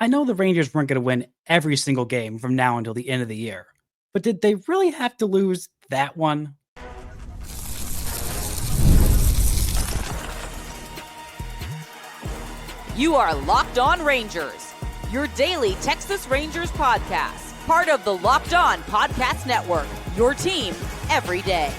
I know the Rangers weren't going to win every single game from now until the end of the year, but did they really have to lose that one? You are Locked On Rangers, your daily Texas Rangers podcast, part of the Locked On Podcast Network, your team every day.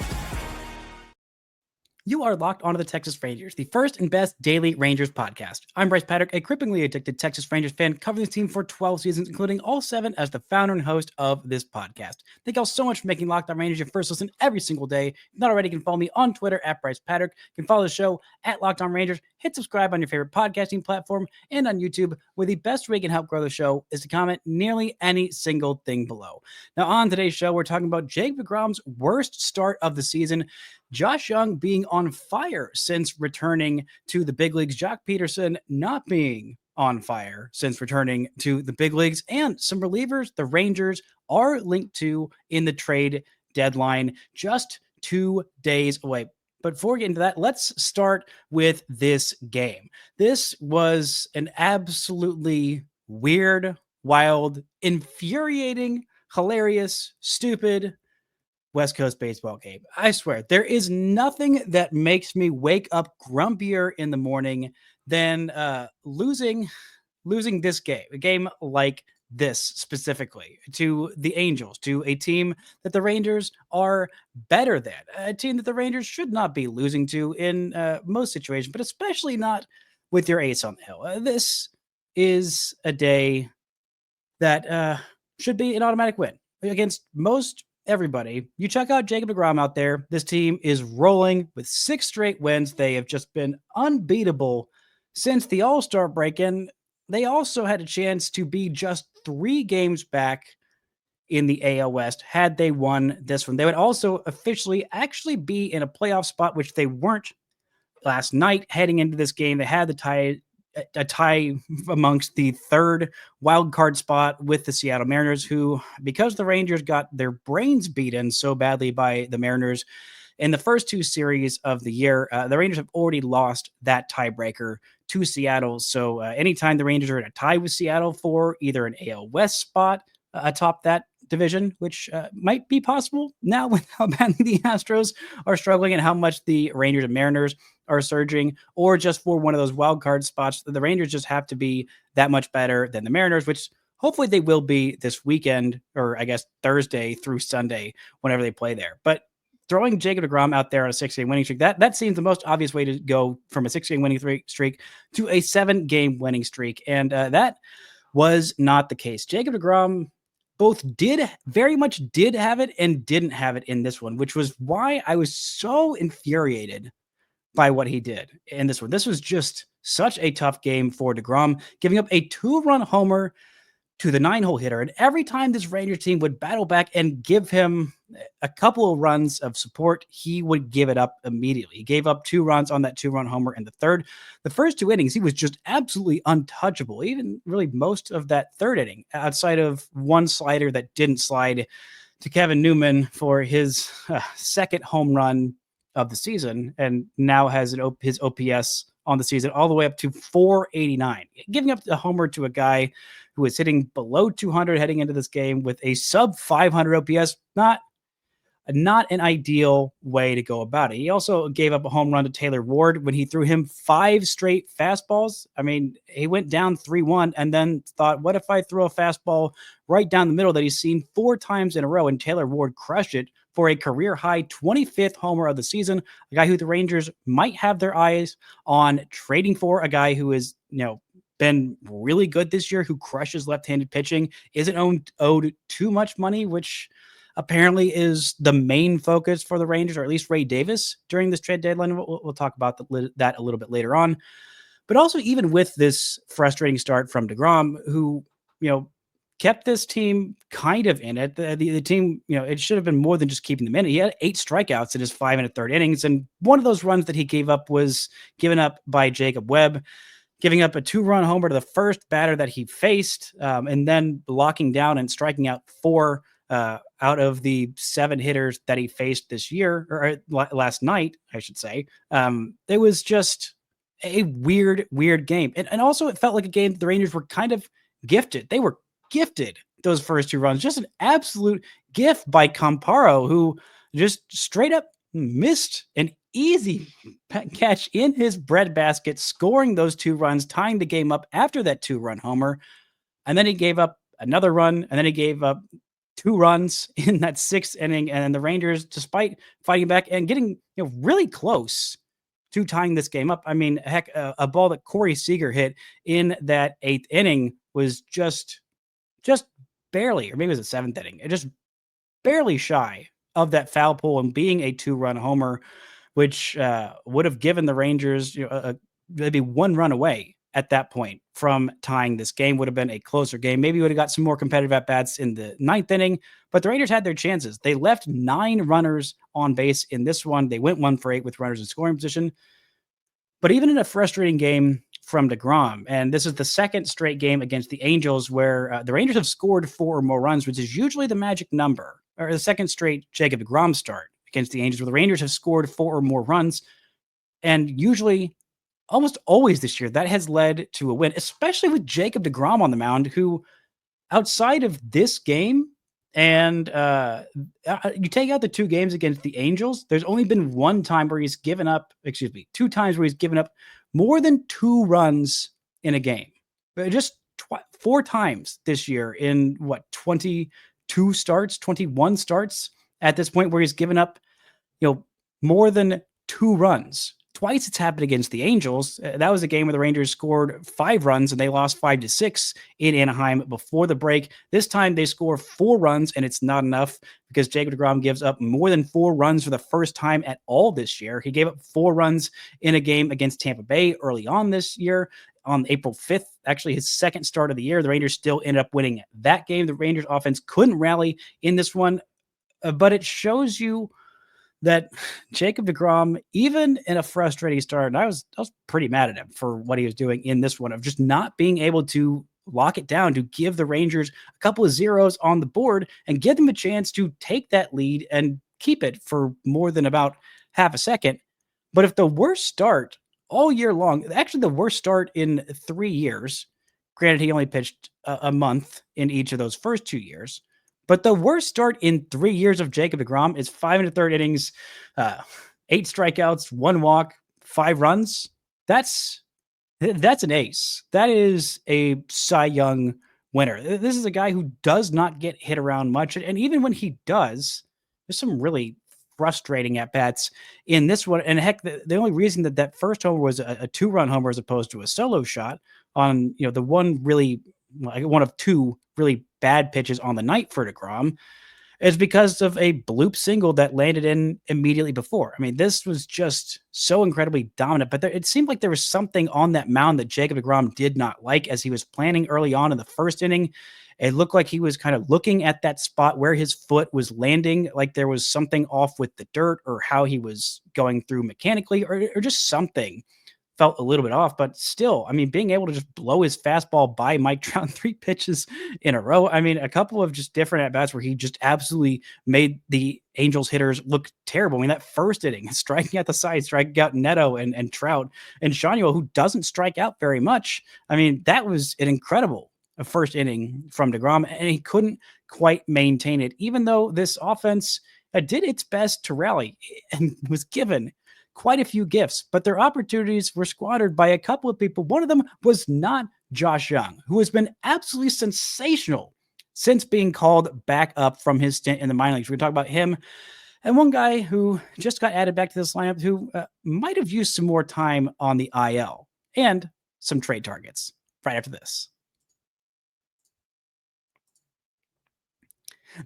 You are locked onto the Texas Rangers, the first and best daily Rangers podcast. I'm Bryce Patrick, a cripplingly addicted Texas Rangers fan covering this team for 12 seasons, including all 7 as the founder and host of this podcast. Thank y'all so much for making Locked On Rangers your first listen every single day. If not already, you can follow me on Twitter at Bryce Patrick. You can follow the show at Locked On Rangers. Hit subscribe on your favorite podcasting platform and on YouTube, where the best way you can help grow the show is to comment nearly any single thing below. Now, on today's show, we're talking about Joc deGrom's worst start of the season, Jung being on fire since returning to the big leagues, Joc Pederson not being on fire since returning to the big leagues, and some relievers the Rangers are linked to in the trade deadline just 2 days away. But before we get into that, let's start with this game. This was an absolutely weird, wild, infuriating, hilarious, stupid West Coast baseball game. I swear, there is nothing that makes me wake up grumpier in the morning than losing this game. A game like this specifically to the Angels, to a team that the Rangers are better than, a team that the Rangers should not be losing to in most situations, but especially not with your ace on the hill. This is a day that should be an automatic win against most everybody. You check out Jacob deGrom out there. This team is rolling with 6 straight wins. They have just been unbeatable since the All-Star break, and they also had a chance to be just 3 games back in the AL West had they won this one. They would also officially actually be in a playoff spot, which they weren't last night. Heading into this game, they had a tie amongst the 3rd wild card spot with the Seattle Mariners, who, because the Rangers got their brains beaten so badly by the Mariners in the first 2 series of the year, the Rangers have already lost that tiebreaker to Seattle. So anytime the Rangers are in a tie with Seattle for either an AL West spot atop that division, which might be possible now with how badly the Astros are struggling and how much the Rangers and Mariners are surging, or just for one of those wild card spots, the Rangers just have to be that much better than the Mariners, which hopefully they will be this weekend, or I guess Thursday through Sunday, whenever they play there. But throwing Jacob deGrom out there on a 6-game winning streak, that seems the most obvious way to go from a 6-game winning streak to a 7-game winning streak. And that was not the case. Jacob deGrom both very much did have it and didn't have it in this one, which was why I was so infuriated by what he did in this one. This was just such a tough game for deGrom, giving up a 2-run homer to the 9-hole hitter. And every time this Rangers team would battle back and give him a couple of runs of support, he would give it up immediately. He gave up 2 runs on that 2-run homer in the 3rd. The first 2 innings, he was just absolutely untouchable, even really most of that 3rd inning, outside of one slider that didn't slide to Kevin Newman for his 2nd home run of the season, and now has his OPS on the season all the way up to 489. Giving up a homer to a guy who is hitting below 200 heading into this game with a sub 500 OPS, not an ideal way to go about it. He also gave up a home run to Taylor Ward when he threw him 5 straight fastballs. I mean, he went down 3-1 and then thought, what if I throw a fastball right down the middle that he's seen 4 times in a row? And Taylor Ward crushed it for a career-high 25th homer of the season, a guy who the Rangers might have their eyes on trading for, a guy who is, been really good this year, who crushes left-handed pitching, isn't owed too much money, which apparently is the main focus for the Rangers, or at least Ray Davis during this trade deadline. We'll talk about that a little bit later on. But also, even with this frustrating start from deGrom, who, kept this team kind of in it. The team, it should have been more than just keeping them in it. He had 8 strikeouts in his 5 1/3 innings, and one of those runs that he gave up was given up by Jacob Webb, giving up a 2-run homer to the first batter that he faced, and then locking down and striking out 4 out of the 7 hitters that he faced this year, or last night, I should say. It was just a weird game. And also it felt like a game the Rangers were kind of gifted. They were gifted those first two runs. Just an absolute gift by Camparo, who just straight up missed an easy catch in his breadbasket, scoring those 2 runs, tying the game up after that 2-run homer. And then he gave up another run, and then he gave up 2 runs in that 6th inning. And the Rangers, despite fighting back and getting really close to tying this game up. I mean, heck, a ball that Corey Seager hit in that 8th inning was just barely, or maybe it was the 7th inning, just barely shy of that foul pole and being a 2-run homer, which would have given the Rangers maybe 1 run away at that point from tying this game. Would have been a closer game. Maybe would have got some more competitive at-bats in the 9th inning, but the Rangers had their chances. They left 9 runners on base in this one. They went 1 for 8 with runners in scoring position. But even in a frustrating game from deGrom, and this is the 2nd straight game against the Angels where the Rangers have scored 4 or more runs, which is usually the magic number, or the 2nd straight Jacob deGrom start against the Angels where the Rangers have scored 4 or more runs. And usually, almost always this year, that has led to a win, especially with Jacob deGrom on the mound, who outside of this game and you take out the 2 games against the Angels, there's only been 1 time where he's given up, 2 times where he's given up more than 2 runs in a game. But just 4 times this year in 22 starts, 21 starts at this point where he's given up, more than 2 runs. Twice it's happened against the Angels. That was a game where the Rangers scored 5 runs and they lost 5-6 in Anaheim before the break. This time they score 4 runs and it's not enough because Jacob deGrom gives up more than 4 runs for the first time at all this year. He gave up 4 runs in a game against Tampa Bay early on this year on April 5th, actually his 2nd start of the year. The Rangers still ended up winning that game. The Rangers offense couldn't rally in this one, but it shows you that Jacob deGrom, even in a frustrating start, and I was pretty mad at him for what he was doing in this one of just not being able to lock it down, to give the Rangers a couple of zeros on the board and give them a chance to take that lead and keep it for more than about half a second. But if the worst start all year long, actually the worst start in 3 years, granted he only pitched a month in each of those first 2 years, but the worst start in 3 years of Jacob deGrom is 5 1/3 innings, 8 strikeouts, 1 walk, 5 runs. That's an ace. That is a Cy Young winner. This is a guy who does not get hit around much. And even when he does, there's some really frustrating at-bats in this one. And heck, the only reason that first homer was a 2-run homer as opposed to a solo shot on, the one of 2 really bad pitches on the night for deGrom is because of a bloop single that landed in immediately before. I mean, this was just so incredibly dominant, but it seemed like there was something on that mound that Jacob deGrom did not like as he was planning early on in the first inning. It looked like he was kind of looking at that spot where his foot was landing, like there was something off with the dirt or how he was going through mechanically or just something felt a little bit off, but still, I mean, being able to just blow his fastball by Mike Trout 3 pitches in a row. I mean, a couple of just different at-bats where he just absolutely made the Angels hitters look terrible. I mean, that first inning, striking out the side, striking out Neto and Trout and Shaniel, who doesn't strike out very much. I mean, that was an incredible first inning from deGrom, and he couldn't quite maintain it, even though this offense did its best to rally and was given quite a few gifts, but their opportunities were squandered by a couple of people. One of them was not Josh Jung, who has been absolutely sensational since being called back up from his stint in the minor leagues. We're going to talk about him and one guy who just got added back to this lineup who might have used some more time on the IL and some trade targets right after this.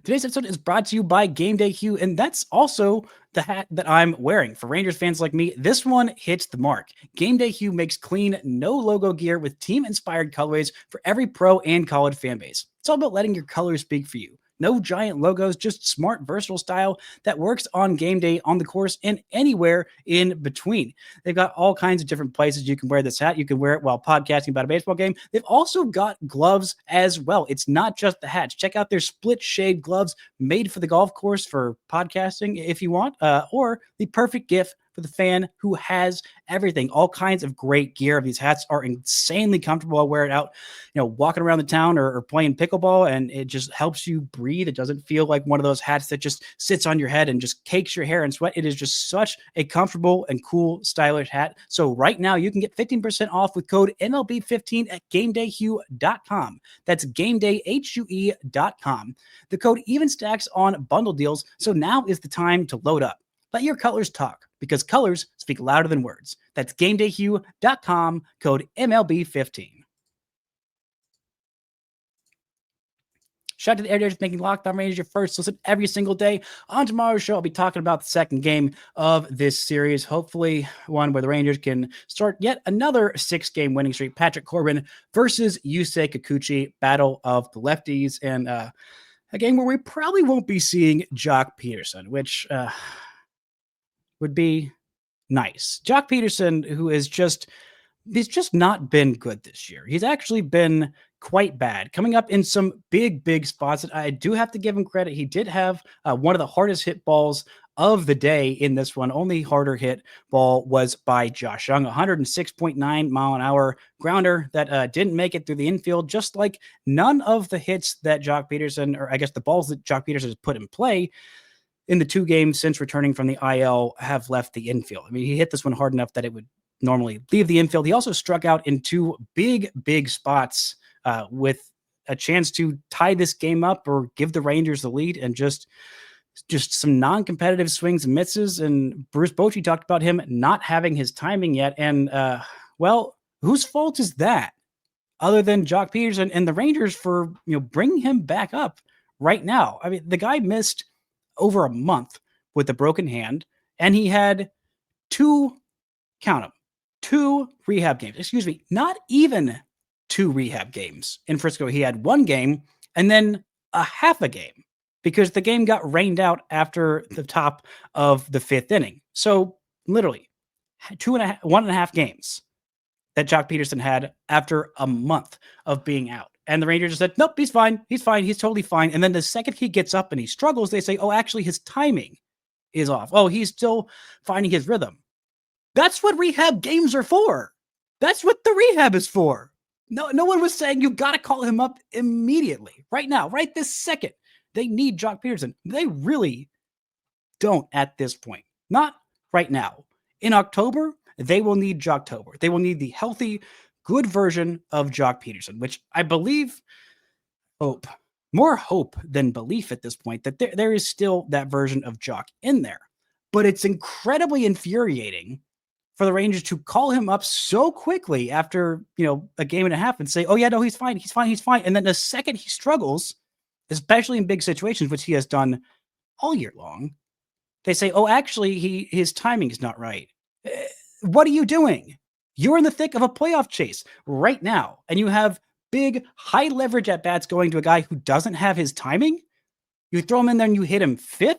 Today's episode is brought to you by Gameday Hue, and that's also the hat that I'm wearing. For Rangers fans like me, this one hits the mark. Gameday Hue makes clean, no logo gear with team-inspired colorways for every pro and college fan base. It's all about letting your colors speak for you. No giant logos, just smart, versatile style that works on game day, on the course, and anywhere in between. They've got all kinds of different places you can wear this hat. You can wear it while podcasting about a baseball game. They've also got gloves as well. It's not just the hats. Check out their split shade gloves made for the golf course for podcasting if you want, or the perfect gift for the fan who has everything. All kinds of great gear. These hats are insanely comfortable. I wear it out, walking around the town or playing pickleball, and it just helps you breathe. It doesn't feel like one of those hats that just sits on your head and just cakes your hair in sweat. It is just such a comfortable and cool, stylish hat. So right now you can get 15% off with code MLB15 at GamedayHue.com. That's GamedayHue.com. The code even stacks on bundle deals, so now is the time to load up. Let your colors talk, because colors speak louder than words. That's GamedayHue.com, code MLB15. Shout out to the editors making Locked On Rangers your first listen every single day. On tomorrow's show, I'll be talking about the second game of this series. Hopefully one where the Rangers can start yet another 6-game winning streak. Patrick Corbin versus Yusei Kikuchi, battle of the lefties. And a game where we probably won't be seeing Joc Pederson, which would be nice. Joc Pederson, who is he's just not been good this year. He's actually been quite bad, coming up in some big spots. I do have to give him credit. He did have one of the hardest hit balls of the day in this one. Only harder hit ball was by Josh Jung, 106.9 mile an hour grounder that didn't make it through the infield, just like none of the hits that Joc Pederson, or I guess the balls that Joc Pederson has put in play in the 2 games since returning from the IL, have left the infield. I mean, he hit this one hard enough that it would normally leave the infield. He also struck out in 2 big spots with a chance to tie this game up or give the Rangers the lead, and just some non-competitive swings and misses. And Bruce Bochy talked about him not having his timing yet. And well, whose fault is that other than Joc Pederson and the Rangers for bringing him back up right now? I mean, the guy missed over a month with a broken hand, and he had 2 rehab games. Excuse me, not even 2 rehab games in Frisco. He had 1 game and then a half a game because the game got rained out after the top of the 5th inning. So literally 1.5 games that Joc Pederson had after a month of being out. And the Rangers just said, nope, he's fine. He's fine. He's totally fine. And then the second he gets up and he struggles, they say, oh, actually his timing is off. Oh, he's still finding his rhythm. That's what rehab games are for. That's what the rehab is for. No one was saying you got to call him up immediately, right now, right this second. They need Joc Pederson. They really don't at this point. Not right now. In October, they will need Joctober. They will need the healthy, good version of Joc Pederson, which I believe, more hope than belief at this point, that there is still that version of Joc in there. But it's incredibly infuriating for the Rangers to call him up so quickly after, a game and a half and say, oh yeah, no, he's fine. And then the second he struggles, especially in big situations, which he has done all year long, they say, oh, actually his timing is not right. What are you doing? You're in the thick of a playoff chase right now, and you have big, high leverage at bats going to a guy who doesn't have his timing. You throw him in there and you hit him 5th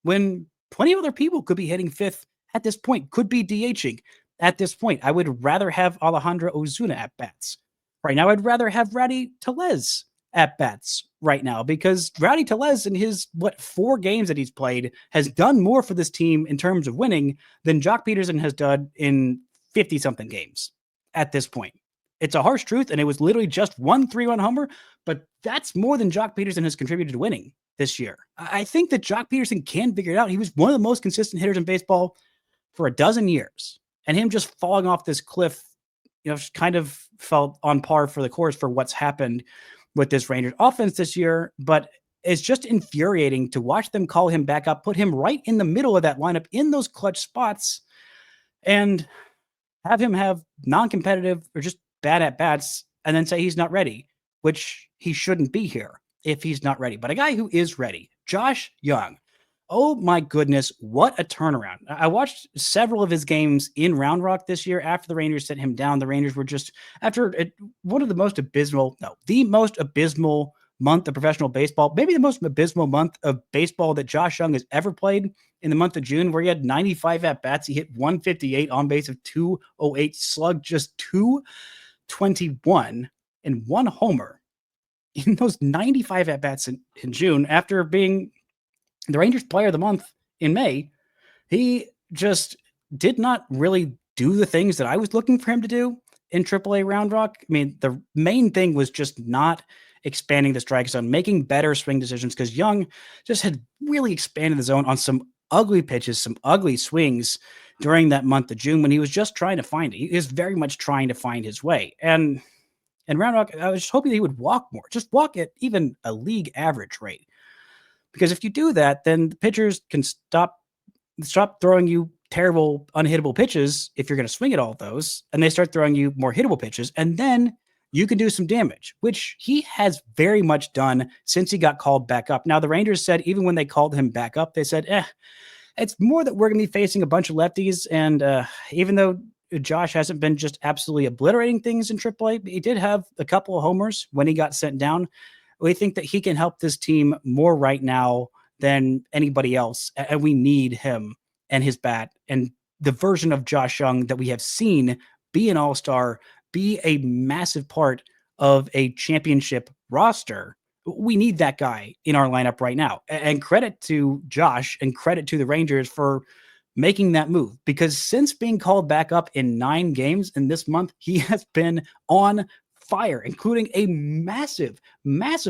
when plenty of other people could be hitting 5th at this point, could be DHing at this point. I would rather have Alejandro Ozuna at bats right now. I'd rather have Rowdy Tellez at bats right now, because Rowdy Tellez in his 4 games that he's played has done more for this team in terms of winning than Joc Pederson has done in 50 something games at this point. It's a harsh truth, and it was literally just 1 3-run homer, but that's more than Joc Pederson has contributed to winning this year. I think that Joc Pederson can figure it out. He was one of the most consistent hitters in baseball for a dozen years, and him just falling off this cliff, kind of felt on par for the course for what's happened with this Rangers offense this year. But it's just infuriating to watch them call him back up, put him right in the middle of that lineup in those clutch spots, and have him have non-competitive or just bad at bats, and then say he's not ready, which he shouldn't be here if he's not ready. But a guy who is ready, Josh Jung. Oh my goodness, what a turnaround. I watched several of his games in Round Rock this year after the Rangers sent him down. The Rangers were just, after the most abysmal month of professional baseball, maybe the most abysmal month of baseball that Josh Jung has ever played, in the month of June, where he had 95 at-bats. He hit 158 on base of 208, slugged just 221, and 1 homer in those 95 at-bats in June, after being the Rangers player of the month in May. He just did not really do the things that I was looking for him to do in AAA Round Rock. I mean, the main thing was just not expanding the strike zone, making better swing decisions, because Jung just had really expanded the zone on some ugly pitches, some ugly swings during that month of June when he was just trying to find it. He was very much trying to find his way. And Round Rock, I was just hoping that he would walk more, just walk at even a league average rate. Because if you do that, then the pitchers can stop throwing you terrible, unhittable pitches if you're going to swing at all of those, and they start throwing you more hittable pitches, and then you can do some damage, which he has very much done since he got called back up. Now, the Rangers said even when they called him back up, they said, it's more that we're going to be facing a bunch of lefties, and even though Josh hasn't been just absolutely obliterating things in AAA, he did have a couple of homers when he got sent down. We think that he can help this team more right now than anybody else, and we need him and his bat and the version of Josh Jung that we have seen be an all-star, be a massive part of a championship roster. We need that guy in our lineup right now. And credit to Josh and credit to the Rangers for making that move, because since being called back up in 9 games in this month, he has been on fire, including a massive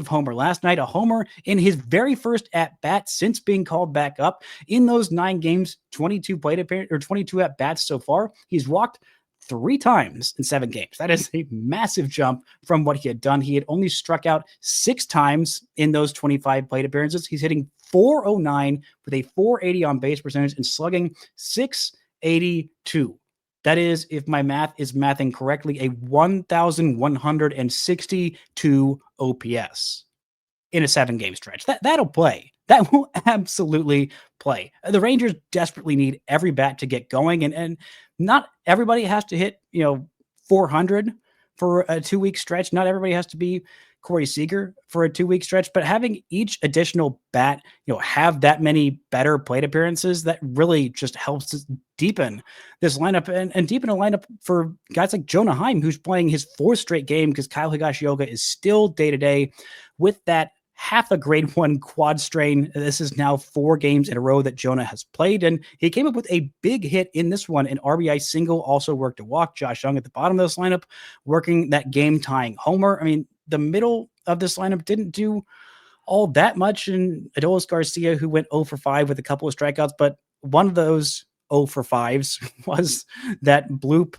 homer last night, a homer in his very first at bat since being called back up. In those 9 games, 22 plate appearances or 22 at bats so far, he's walked 3 times in 7 games. That is a massive jump from what he had done. He had only struck out 6 times in those 25 plate appearances. He's hitting .409 with a .480 on base percentage and slugging .682. That is, if my math is mathing correctly, a 1,162 OPS in a 7-game stretch. That'll play. That will absolutely play. The Rangers desperately need every bat to get going, and not everybody has to hit 400 for a 2-week stretch. Not everybody has to be Corey Seager for a 2-week stretch, but having each additional bat, have that many better plate appearances, that really just helps us deepen this lineup and deepen a lineup for guys like Jonah Heim, who's playing his 4th straight game because Kyle Higashioka is still day-to-day with that half a grade 1 quad strain. This is now 4 games in a row that Jonah has played, and he came up with a big hit in this one. An RBI single, also worked a walk. Josh Jung at the bottom of this lineup working that game-tying homer. I mean, the middle of this lineup didn't do all that much, and Adolis Garcia, who went 0 for 5 with a couple of strikeouts, but one of those 0 for 5s was that bloop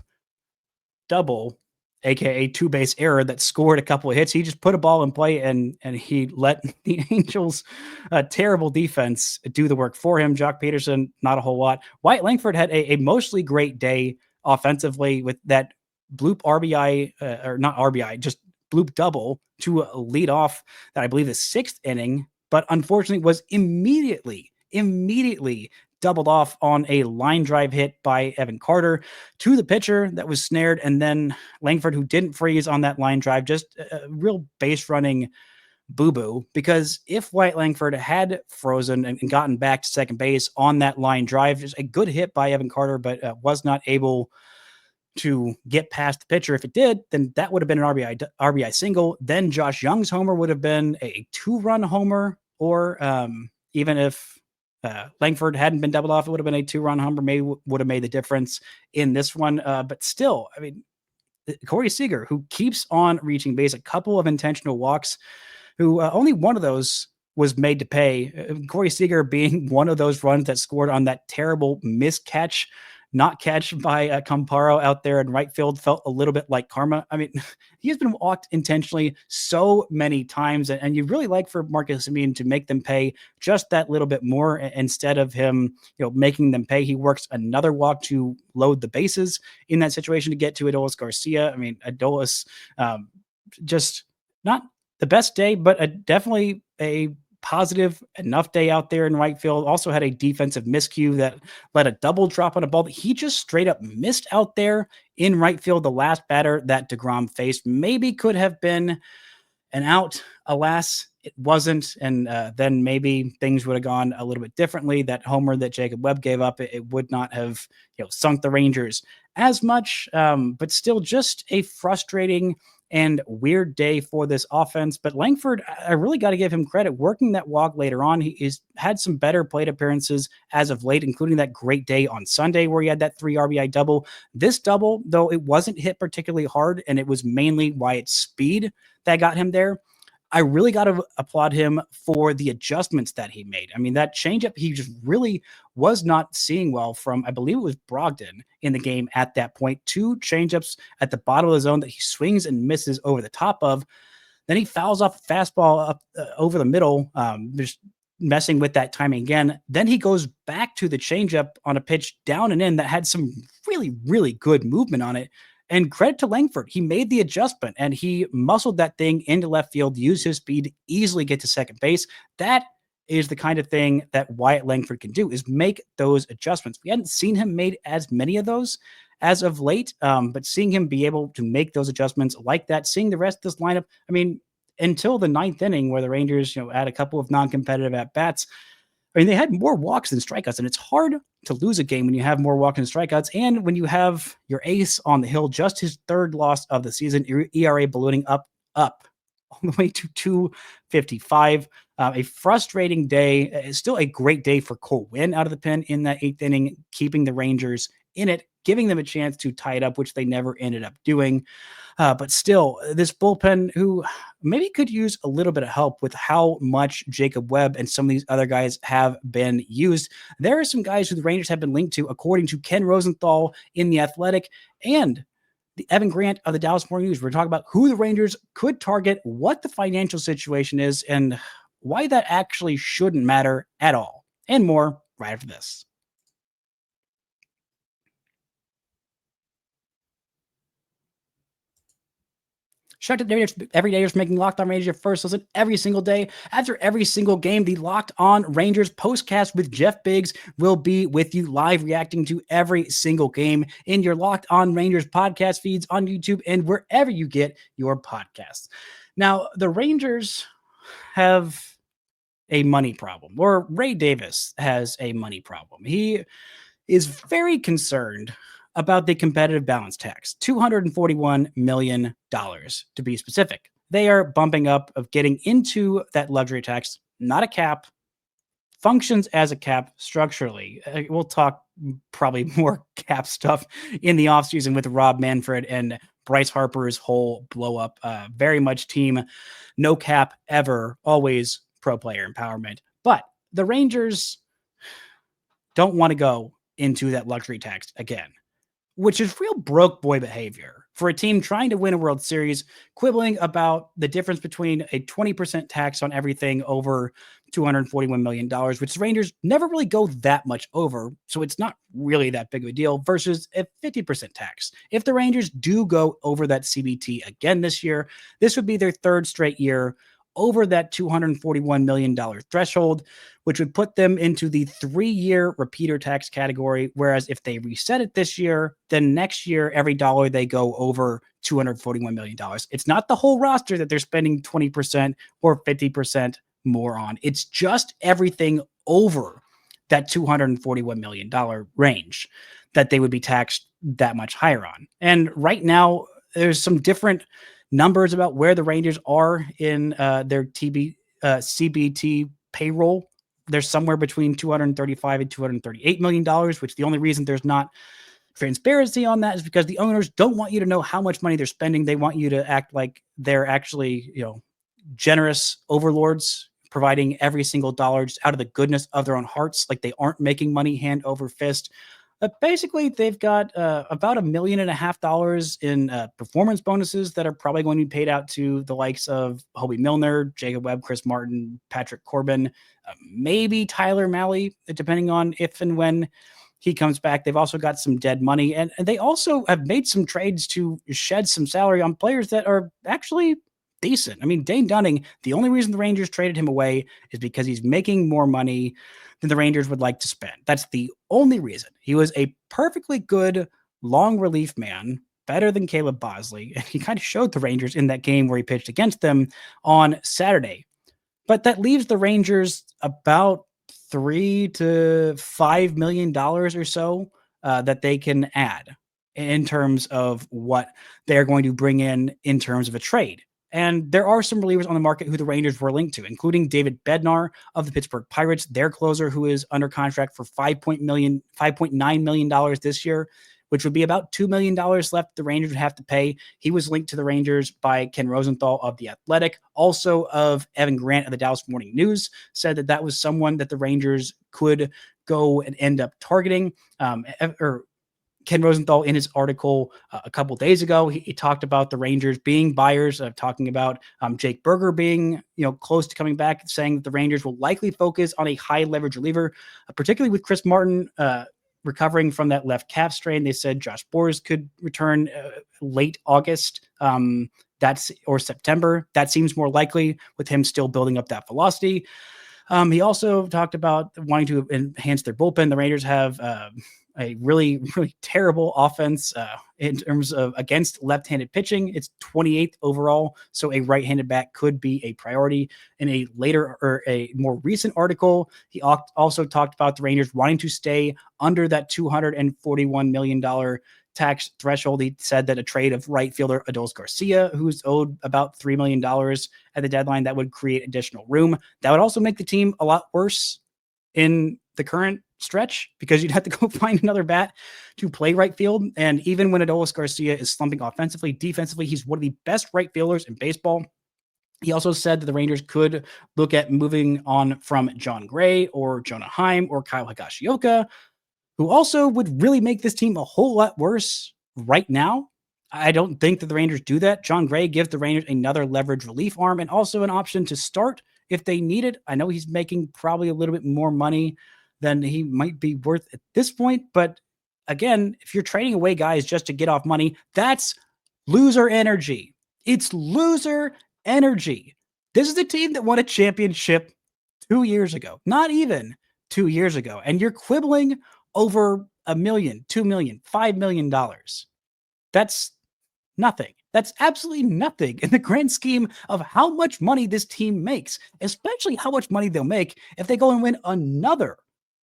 double, aka 2-base error, that scored a couple of hits. He just put a ball in play, and he let the Angels' terrible defense do the work for him. Joc Pederson, not a whole lot. Wyatt Langford had a mostly great day offensively with that bloop RBI, or not RBI, just bloop double to lead off that, I believe, the 6th inning, but unfortunately was immediately doubled off on a line drive hit by Evan Carter to the pitcher that was snared. And then Langford, who didn't freeze on that line drive, just a real base running boo-boo, because if Wyatt Langford had frozen and gotten back to second base on that line drive, just a good hit by Evan Carter, but was not able to get past the pitcher. If it did, then that would have been an RBI single. Then Josh Jung's homer would have been a 2-run homer, or even if Langford hadn't been doubled off, it would have been a 2-run homer, maybe would have made the difference in this one. But still, I mean, Corey Seager, who keeps on reaching base, a couple of intentional walks, who only one of those was made to pay. Corey Seager being one of those runs that scored on that terrible miscatch, not catch by Camparo out there in right field, felt a little bit like karma. I mean, he has been walked intentionally so many times, and you really like for Marcus Semien to make them pay just that little bit more instead of him, making them pay. He works another walk to load the bases in that situation to get to Adolis Garcia. I mean, Adolis, just not the best day, but definitely a positive enough day out there in right field. Also had a defensive miscue that let a double drop on a ball that he just straight up missed out there in right field. The last batter that deGrom faced maybe could have been an out, alas, it wasn't. And then maybe things would have gone a little bit differently. That homer that Jacob Webb gave up, it would not have, sunk the Rangers as much. But still just a frustrating and weird day for this offense. But Langford, I really got to give him credit. Working that walk later on, he's had some better plate appearances as of late, including that great day on Sunday where he had that 3 RBI double. This double, though it wasn't hit particularly hard, and it was mainly Wyatt's speed that got him there, I really got to applaud him for the adjustments that he made. I mean, that changeup, he just really was not seeing well from, I believe it was Brogdon in the game at that point. 2 changeups at the bottom of the zone that he swings and misses over the top of. Then he fouls off a fastball up over the middle, just messing with that timing again. Then he goes back to the changeup on a pitch down and in that had some really, really good movement on it. And credit to Langford. He made the adjustment and he muscled that thing into left field, used his speed to easily get to second base. That is the kind of thing that Wyatt Langford can do, is make those adjustments. We hadn't seen him made as many of those as of late, but seeing him be able to make those adjustments like that, seeing the rest of this lineup, I mean, until the 9th inning where the Rangers, had a couple of non-competitive at-bats, I mean, they had more walks than strikeouts, and it's hard to lose a game when you have more walks and strikeouts, and when you have your ace on the hill, just his 3rd loss of the season, ERA ballooning up all the way to 2.55. A frustrating day. It's still a great day for Cole Winn out of the pen in that 8th inning, keeping the Rangers in it, giving them a chance to tie it up, which they never ended up doing. But still, this bullpen, who maybe could use a little bit of help with how much Jacob Webb and some of these other guys have been used. There are some guys who the Rangers have been linked to, according to Ken Rosenthal in The Athletic and the Evan Grant of the Dallas Morning News. We're talking about who the Rangers could target, what the financial situation is, and why that actually shouldn't matter at all, and more right after this. Shout out to every day for making Locked On Rangers your first listen every single day. After every single game, the Locked On Rangers postcast with Jeff Biggs will be with you live, reacting to every single game in your Locked On Rangers podcast feeds on YouTube and wherever you get your podcasts. Now, the Rangers have a money problem, or Ray Davis has a money problem. He is very concerned about the competitive balance tax, $241 million to be specific. They are bumping up of getting into that luxury tax, not a cap, functions as a cap structurally. We'll talk probably more cap stuff in the offseason with Rob Manfred and Bryce Harper's whole blow up. Very much team, no cap ever, always pro player empowerment. But the Rangers don't want to go into that luxury tax again, which is real broke boy behavior for a team trying to win a World Series, quibbling about the difference between a 20% tax on everything over $241 million, which the Rangers never really go that much over. So it's not really that big of a deal versus a 50% tax. If the Rangers do go over that CBT again this year, this would be their 3rd straight year over that $241 million threshold, which would put them into the 3-year repeater tax category. Whereas if they reset it this year, then next year, every dollar they go over $241 million. It's not the whole roster that they're spending 20% or 50% more on. It's just everything over that $241 million range that they would be taxed that much higher on. And right now, there's some different numbers about where the Rangers are in their CBT payroll. They're somewhere between $235 and $238 million, which the only reason there's not transparency on that is because the owners don't want you to know how much money they're spending. They want you to act like they're actually, generous overlords, providing every single dollar just out of the goodness of their own hearts, like they aren't making money hand over fist. Basically, they've got about $1.5 million in performance bonuses that are probably going to be paid out to the likes of Hobie Milner, Jacob Webb, Chris Martin, Patrick Corbin, maybe Tyler Mahle, depending on if and when he comes back. They've also got some dead money, and they also have made some trades to shed some salary on players that are actually decent. I mean, Dane Dunning, the only reason the Rangers traded him away is because he's making more money than the Rangers would like to spend. That's the only reason. He was a perfectly good long relief man, better than Caleb Bosley, and he kind of showed the Rangers in that game where he pitched against them on Saturday. But that leaves the Rangers about $3 to $5 million or so that they can add in terms of what they're going to bring in terms of a trade. And there are some relievers on the market who the Rangers were linked to, including David Bednar of the Pittsburgh Pirates, their closer, who is under contract for $5.9 million this year, which would be about $2 million left the Rangers would have to pay. He was linked to the Rangers by Ken Rosenthal of The Athletic, also of Evan Grant of the Dallas Morning News, said that that was someone that the Rangers could go and end up targeting. Ken Rosenthal, in his article a couple days ago, he talked about the Rangers being buyers, talking about Jake Berger being close to coming back, saying that the Rangers will likely focus on a high leverage reliever, particularly with Chris Martin recovering from that left calf strain. They said Josh Boers could return late August. Or September. That seems more likely with him still building up that velocity. He also talked about wanting to enhance their bullpen. The Rangers have a really, really terrible offense in terms of against left-handed pitching. It's 28th overall, so a right-handed bat could be a priority. In a later or a more recent article, he also talked about the Rangers wanting to stay under that $241 million tax threshold. He said that a trade of right fielder Adolis Garcia, who's owed about $3 million at the deadline, that would create additional room. That would also make the team a lot worse in the current stretch because you'd have to go find another bat to play right field. And even when Adolis Garcia is slumping offensively, defensively, he's one of the best right fielders in baseball. He also said that the Rangers could look at moving on from John Gray or Jonah Heim or Kyle Higashioka, who also would really make this team a whole lot worse right now. I don't think that the Rangers do that. John Gray gives the Rangers another leverage relief arm and also an option to start if they need it. I know he's making probably a little bit more money than he might be worth at this point. But again, if you're trading away guys just to get off money, that's loser energy. It's loser energy. This is a team that won a championship 2 years ago, not even 2 years ago. And you're quibbling over $1 million, $2 million, $5 million. That's nothing. That's absolutely nothing in the grand scheme of how much money this team makes, especially how much money they'll make if they go and win another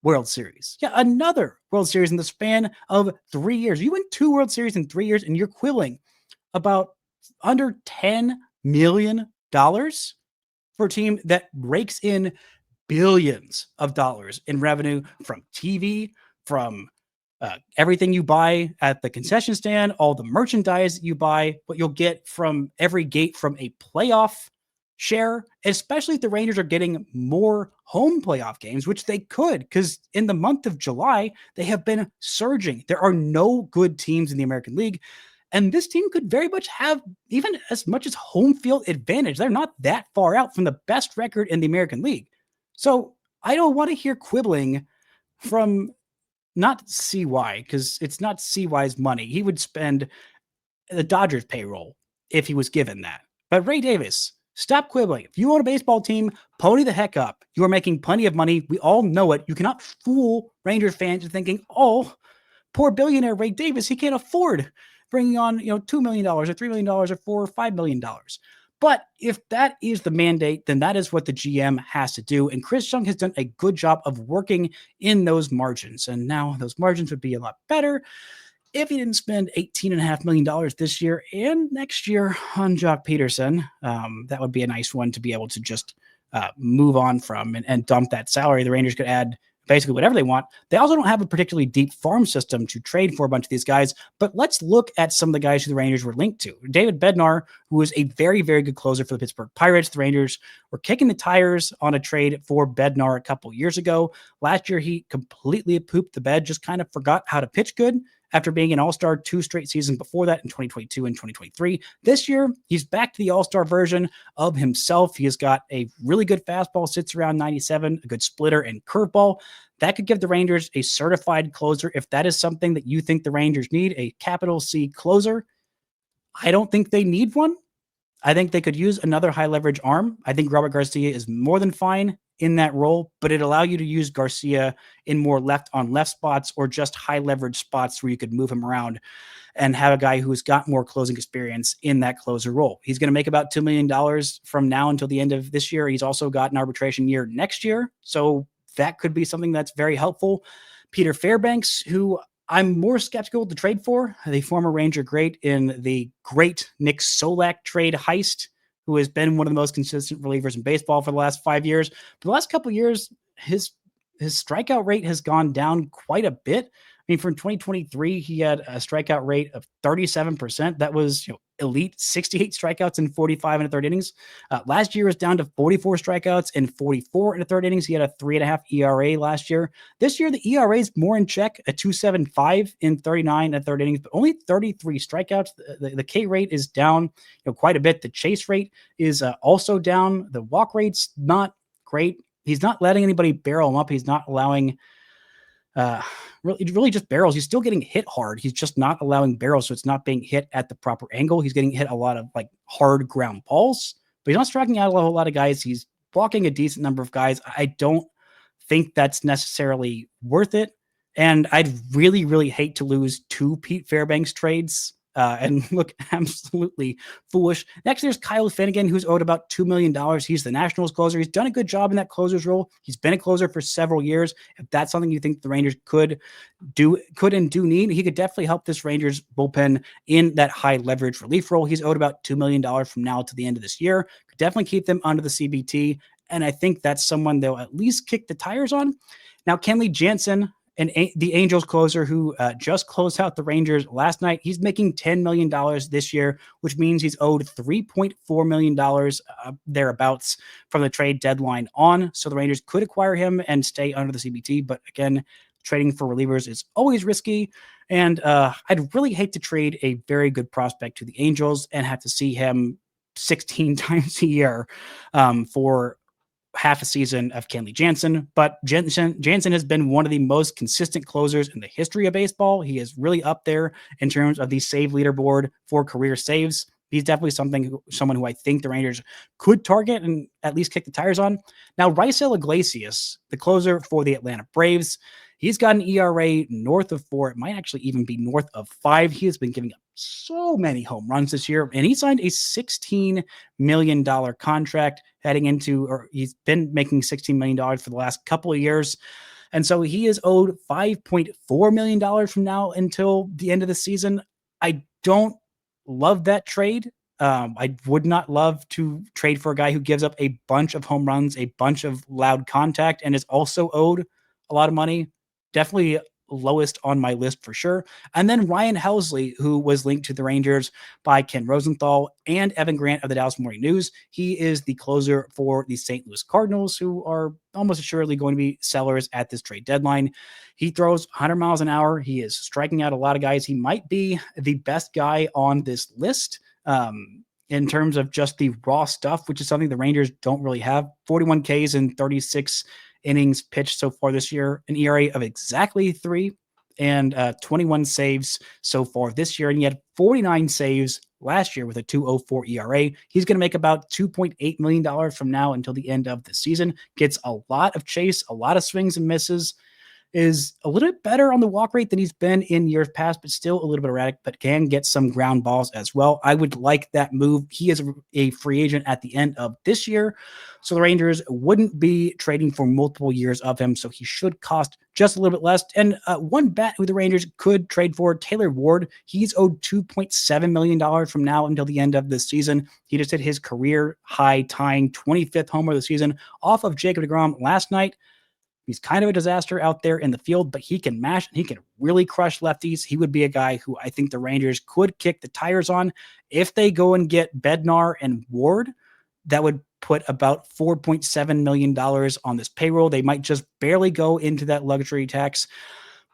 World Series. Yeah, another World Series in the span of 3 years. You win 2 World Series in 3 years and you're quibbling about under $10 million for a team that rakes in billions of dollars in revenue from TV, from everything you buy at the concession stand, all the merchandise you buy, what you'll get from every gate from a playoff share, especially if the Rangers are getting more home playoff games, which they could, because in the month of July, they have been surging. There are no good teams in the American League. And this team could very much have even as much as home field advantage. They're not that far out from the best record in the American League. So I don't want to hear quibbling from not CY, because it's not CY's money. He would spend the Dodgers payroll if he was given that. But Ray Davis, stop quibbling. If you own a baseball team, pony the heck up. You are making plenty of money. We all know it. You cannot fool Rangers fans into thinking, oh, poor billionaire Ray Davis, he can't afford bringing on $2 million or $3 million or $4 or $5 million. But if that is the mandate, then that is what the GM has to do. And Chris Jung has done a good job of working in those margins. And now those margins would be a lot better if he didn't spend $18.5 million this year and next year on Joc Pederson. That would be a nice one to be able to just move on from and dump that salary. The Rangers could add basically whatever they want. They also don't have a particularly deep farm system to trade for a bunch of these guys, but let's look at some of the guys who the Rangers were linked to. David Bednar, who was a very, very good closer for the Pittsburgh Pirates. The Rangers were kicking the tires on a trade for Bednar a couple years ago. Last year, he completely pooped the bed, just kind of forgot how to pitch good after being an all-star 2 straight seasons before that in 2022 and 2023. This year, he's back to the all-star version of himself. He has got a really good fastball, sits around 97, a good splitter and curveball. That could give the Rangers a certified closer if that is something that you think the Rangers need, a capital C closer. I don't think they need one. I think they could use another high leverage arm. I think Robert Garcia is more than fine in that role, but it allow you to use Garcia in more left on left spots or just high leverage spots where you could move him around. and have a guy who's got more closing experience in that closer role. He's going to make about $2 million from now until the end of this year. He's also got an arbitration year next year. So that could be something that's very helpful. Peter Fairbanks, who I'm more skeptical to trade for, the former Ranger great in the great Nick Solak trade heist, who has been one of the most consistent relievers in baseball for the last 5 years. For the last couple of years, his strikeout rate has gone down quite a bit. I mean, from 2023, he had a strikeout rate of 37%. That was elite 68 strikeouts in 45 and a third innings. Last year was down to 44 strikeouts and 44 in a third innings. He had a 3.5 ERA last year. This year, the ERA is more in check, a 2.75 in 39 and a third innings, but only 33 strikeouts. The K rate is down quite a bit. The chase rate is also down. The walk rate's not great. He's not letting anybody barrel him up. He's not allowing really just barrels. He's still getting hit hard. He's just not allowing barrels, so it's not being hit at the proper angle. He's getting hit a lot of like hard ground balls, but he's not striking out a whole lot of guys. He's walking a decent number of guys. I don't think that's necessarily worth it. And I'd really, really hate to lose 2 Pete Fairbanks trades and look absolutely foolish. Next, there's Kyle Finnegan, who's owed about $2 million. He's the Nationals closer. He's done a good job in that closer's role. He's been a closer for several years. If that's something you think the Rangers could and do need, he could definitely help this Rangers bullpen in that high leverage relief role. He's owed about $2 million from now to the end of this year. Could definitely keep them under the CBT. And I think that's someone they'll at least kick the tires on. Now, Kenley Jansen, and the Angels closer who just closed out the Rangers last night, he's making $10 million this year, which means he's owed $3.4 million thereabouts from the trade deadline on. So the Rangers could acquire him and stay under the CBT. But again, trading for relievers is always risky. And I'd really hate to trade a very good prospect to the Angels and have to see him 16 times a year for half a season of Kenley Jansen, but Jansen has been one of the most consistent closers in the history of baseball. He is really up there in terms of the save leaderboard for career saves. He's definitely someone who I think the Rangers could target and at least kick the tires on. Now, Raisel Iglesias, the closer for the Atlanta Braves, he's got an ERA north of 4. It might actually even be north of 5. He has been giving up so many home runs this year, and he signed a $16 million contract heading into, or he's been making $16 million for the last couple of years. And so he is owed $5.4 million from now until the end of the season. I don't love that trade. I would not love to trade for a guy who gives up a bunch of home runs, a bunch of loud contact, and is also owed a lot of money. Definitely lowest on my list for sure. And then Ryan Helsley, who was linked to the Rangers by Ken Rosenthal and Evan Grant of the Dallas Morning News. He is the closer for the St. Louis Cardinals, who are almost assuredly going to be sellers at this trade deadline. He throws 100 miles an hour. He is striking out a lot of guys. He might be the best guy on this list in terms of just the raw stuff, which is something the Rangers don't really have. 41 Ks in 36 innings pitched so far this year, an ERA of exactly 3, and 21 saves so far this year. And he had 49 saves last year with a 2.04 ERA. He's going to make about $2.8 million from now until the end of the season. Gets a lot of chase, a lot of swings and misses. Is a little bit better on the walk rate than he's been in years past, but still a little bit erratic, but can get some ground balls as well. I would like that move. He is a free agent at the end of this year, so the Rangers wouldn't be trading for multiple years of him, so he should cost just a little bit less. And one bat who the Rangers could trade for, Taylor Ward, he's owed $2.7 million from now until the end of this season. He just hit his career high, tying 25th homer of the season off of Jacob deGrom last night. He's kind of a disaster out there in the field, but he can mash and he can really crush lefties. He would be a guy who I think the Rangers could kick the tires on. If they go and get Bednar and Ward, that would put about $4.7 million on this payroll. They might just barely go into that luxury tax,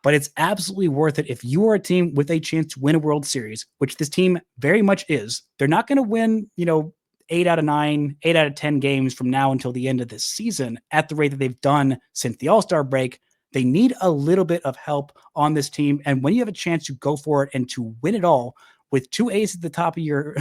but it's absolutely worth it if you are a team with a chance to win a World Series, which this team very much is. They're not going to win, 8 out of 9, 8 out of 10 games from now until the end of this season at the rate that they've done since the All-Star break. They need a little bit of help on this team. And when you have a chance to go for it and to win it all with 2 aces at the top of your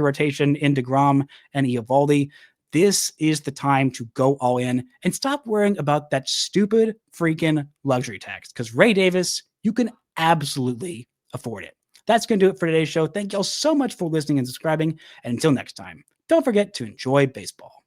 rotation in deGrom and Eovaldi, this is the time to go all in and stop worrying about that stupid freaking luxury tax. Because Ray Davis, you can absolutely afford it. That's going to do it for today's show. Thank y'all so much for listening and subscribing. And until next time, don't forget to enjoy baseball.